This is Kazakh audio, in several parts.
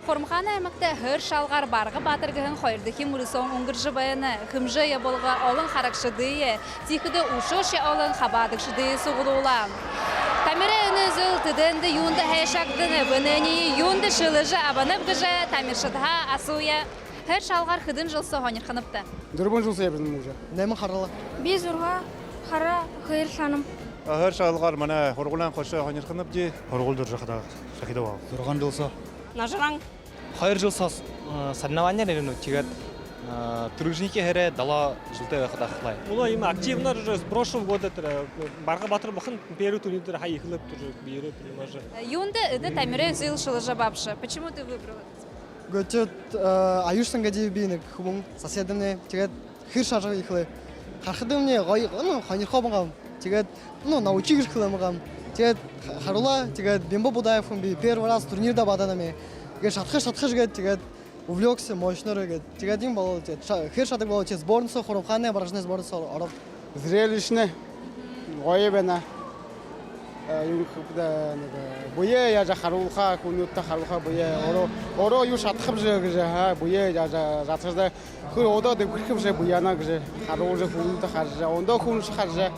Формхана аймакта хөр шалгар барғы батыргыһын хойырдыхи мурысон уңгыржы баяны хымжы яболға олын харакшыдыйы, тихыды ушошы олын хабадыкшыдыйы суғылула. Тамире өнізіл тыдынды юнды хайшагдыны бұныни юнды шылыжы абанып гыжы тамиршыдыға асуя. Хөр шалгар хыдын жылсы хонер қаныпты. Дұрбын жылсы ебіздің мұжа. Нәмін қаралы? Біз ұрға қара қайыр шаным. Хөр шалгар мана хоргулан қошы хонер қанып же хоргулдыр жақыда шахида бау. Дұрған жылсы. Нажыран. Хайыр жылсы соревнования неріну тегет тургжнике хере дала жылты қыда қылай. Улы им активно с прошлого года барға батыр бұқын перу турнирдер хай ихылып бері турнирмажы. Юнды ыды тамире үзіл шылыжы бапшы. Почему ты выбрал? Гөтет аюшсан гади бинек хумун соседымне тегет хыр шажы ихлы. Хархыдымне гой ханирхо багам. Тегет научигиш кыламагам. Тегет харула тегет Бимбо Будаевым би первый раз турнирда баданаме. Ге шатхыш гет тегет увлекся мощно рыгет. Тегет им было тегет хыр шатык было тегет сборница Хороханная баражная сборница оров. Зрелищно. Ойбена. Буе я харулха кунутта харулха буе оро ю шатхып же га буе я жатырда хы ода деп кирким же буяна га харул же кунутта харжа онда кун харжа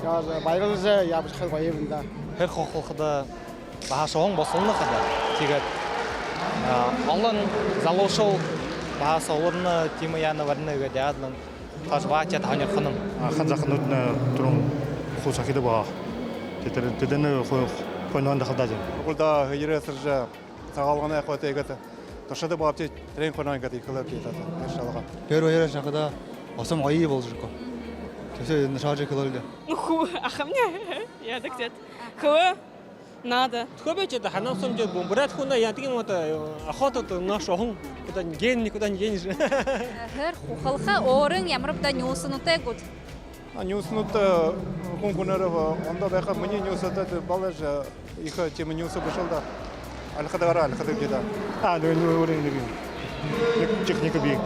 я байрал же я биш хал байбында Хер хохылқыда бағашоғын босылны қыда тегет олын залошол бағасы орны темы яны варны өге адлын тажба тет ханер қыным. Хан жақын өтіне тұрын құл шахида бау. Тедені қойнуан дақылда жен. Құлда үйірі сыржа сағалғана қойты егеті. Тұшады бау тет трен қойнуан егеті иқылып кетеді. Ершалыға. Первый раз шақыда осам айы бол жүрко. Төсе шажы кылылды. Ху, ахамне. Я так дед. Ху, надо. Тхобече да ханам сомже бумбрат хуна я тигин мота охота то наш охун куда ген никуда не денешь. Хөр хухалха орын ямрыпта нюсынуты гуд. Нюснуты конкурнерова, онда бәқа мені нюсыты балажа иха темы нюсы бішылда. Алхадагара, алхадагида. Техника биг.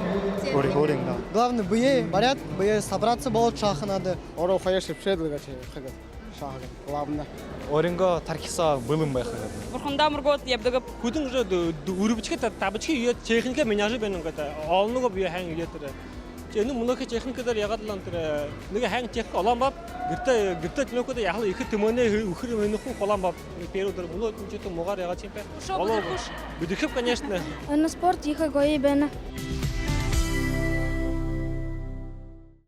Оринг, да. Главное бые, барят, бые собраться было шахы надо. оро фаяшып шедлга че хага шахага главное. Оринго таркиса былым байқы. Бурханда мұргот ебдігіп. Күдің же үрбічке табычке үйет техника меняжы бенің ката. Алынуға бүйе хәң үйеттірі. Чені мұнақы техникадар яғадылантыры. Неге хәң техника алан бап. Гірті түнөкөді яғылы екі тімөне үхірі өйніқу қолан бап. Перудыр. Мұны үтінчеті мұғар яға чемпе. Бүдікіп, конечно. На спорт їха гої бені.